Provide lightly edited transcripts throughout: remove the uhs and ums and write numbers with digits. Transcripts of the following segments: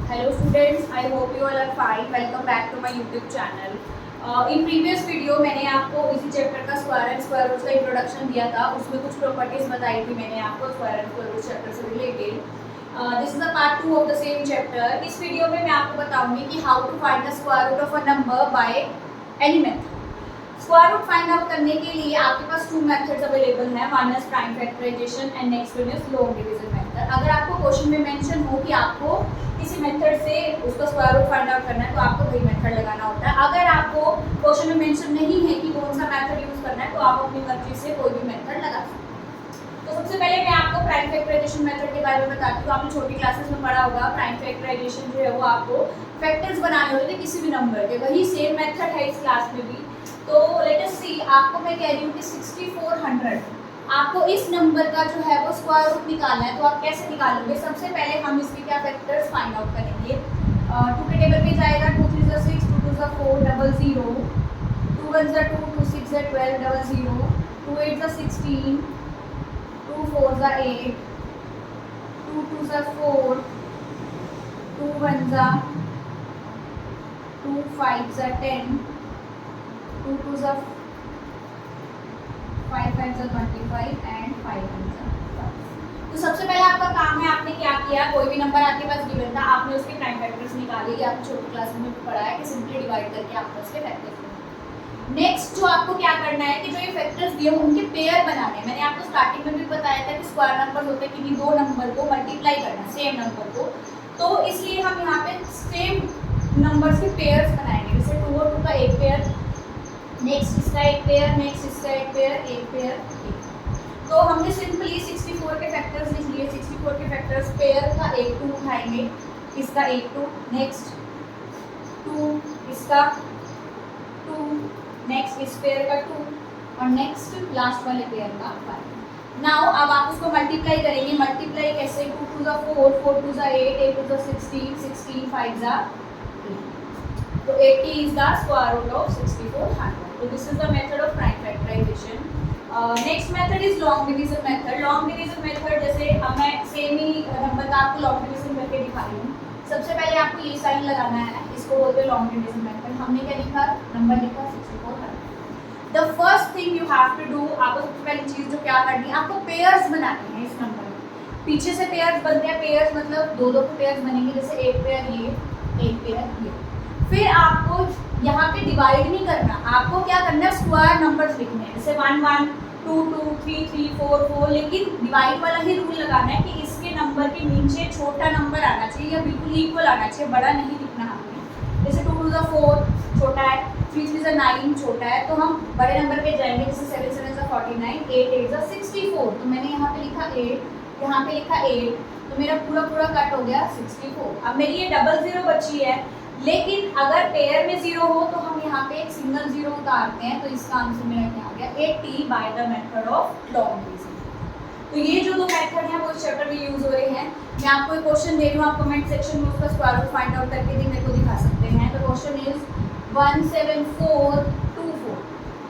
Hello students, I hope you all are fine. Welcome back to my YouTube channel. In previous video मैंने आपको इसी chapter का square and square roots का introduction दिया था. उसमें कुछ प्रॉपर्टीज बताई थी मैंने आपको square and square roots chapter से related. This is a part 2 of the same chapter. इस वीडियो में मैं आपको बताऊंगी कि how to find the square root of a number by any method. Square root find out करने के लिए आपके पास 2 मेथड्स अवेलेबल हैं. One is prime factorisation and next one is long division method. अगर आपको क्वेश्चन में मेंशन हो कि आपको किसी मेथड से उसका स्क्वायर रूट फाइंड आउट करना है तो आपको वही मेथड लगाना होता है. अगर आपको क्वेश्चन में मेंशन नहीं है कि कौन सा मेथड यूज करना है तो आप अपनी मर्जी से कोई भी मेथड लगा सकते हैं. तो सबसे पहले मैं आपको प्राइम फैक्टराइजेशन मेथड के बारे में बताती हूँ. आपने छोटी क्लासेस में पढ़ा होगा. प्राइम फैक्टराइजेशन जो है वो आपको फैक्टर्स बनाने होते थे किसी भी नंबर के. वही सेम मेथड है इस क्लास में भी. तो लेट अस सी, आपको मैं कह रही हूँ कि 6400 आपको इस नंबर का जो है वो स्क्वायर रूट निकालना है. तो आप कैसे निकालोगे? सबसे पहले हम इसके क्या फैक्टर्स फाइंड आउट करेंगे. 2 के टेबल पे जाएगा. 2 3 6 2 2 4 00 2 1 2 2 6 12 00 2 8 16 2 4 8 2 2 4 2 1 2 5 10 2 2 5 5 25 एंड 5 1. तो सबसे पहले आपका काम है, आपने क्या किया, कोई भी नंबर आपके पास गिवन था, आपने उसके प्राइम फैक्टर्स निकाले. ये आपने छोटी क्लास में भी पढ़ा है कि सिंपली डिवाइड करके आपने उसके फैक्टर्स निकाले. नेक्स्ट जो आपको क्या करना है कि जो ये फैक्टर्स दिए उनके पेयर बनाने हैं. मैंने आपको स्टार्टिंग में भी बताया था कि स्क्वायर नंबर होते हैं कि दो नंबर को मल्टीप्लाई करना, सेम नंबर को. तो इसलिए हम यहाँ पे सेम नंबर्स के पेयर्स बनाएंगे. जैसे 2 और 2 का एक पेयर, नेक्स्ट इसका एक पेयर, नेक्स्ट इसका एक पेयर, एक पेयर, एक. तो हमने सिंपली 64 के फैक्टर्स लिख लिए. 64 के फैक्टर्स पेयर का एक 2 उठाएंगे, इसका एक 2, नेक्स्ट 2, इसका 2, नेक्स्ट इस पेयर का 2 और नेक्स्ट लास्ट वाले पेयर का 5. नाउ अब आप उसको मल्टीप्लाई करेंगे. मल्टीप्लाई कैसे? 2 2 4 4 2 8 8 2 16 16 5 8. तो 80 is the square root of 6400. So this is the method of prime factorization. Next method is long division method. Long division method जैसे अब मैं सेम ही नंबर का आपको long division करके दिखा रही हूँ. सबसे पहले आपको ये साइन लगाना है, इसको बोलते हैं long division method. हमने क्या लिखा? नंबर लिखा 6400. The first thing you have to do, आपको सबसे पहली चीज़ जो क्या करनी है, आपको पेयर्स बनाने हैं इस नंबर में. पीछे से पेयर्स बनते हैं. पेयर्स मतलब दो दो के पेयर्स बनेंगे. जैसे एक पेयर ये, एक पेयर ये. फिर आपको यहाँ पे डिवाइड नहीं करना, आपको क्या करना है, स्क्वायर नंबर्स लिखने हैं. जैसे 1 1 2 2 3 3 4 4. लेकिन डिवाइड वाला ही रूल लगाना है कि इसके नंबर के नीचे छोटा नंबर आना चाहिए या बिल्कुल इक्वल आना चाहिए, बड़ा नहीं लिखना हमने. जैसे 2 2 4 छोटा है, 3 3 9 छोटा है, तो हम बड़े नंबर पे जाएंगे. जैसे 7 7 49, 8 8 64. तो मैंने यहाँ पे लिखा 8, यहाँ पे लिखा 8, तो मेरा पूरा कट हो गया 64. अब मेरी ये डबल जीरो बची है, लेकिन अगर पेयर में 0 हो तो हम यहाँ पे एक सिंगल 0 उतारते हैं. तो इसका आंसर मेरा क्या आ गया? 80 by the method of long division. तो ये जो दो मेथड हैं वो इस चैप्टर में यूज हो रहे हैं. मैं आपको एक क्वेश्चन दे रही हूँ, आप कमेंट सेक्शन में उसका स्क्वायर रूट फाइंड आउट करके भी मेरे को दिखा सकते हैं. तो क्वेश्चन इज 17424.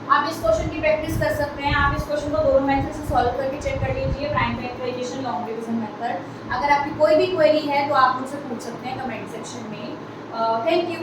आप इस क्वेश्चन की प्रैक्टिस कर सकते हैं. आप इस क्वेश्चन को दोनों मेथड से सॉल्व करके चेक कर लीजिए, prime factorisation, long division method. अगर आपकी कोई भी क्वेरी है तो आप मुझसे पूछ सकते हैं कमेंट सेक्शन में. Thank you.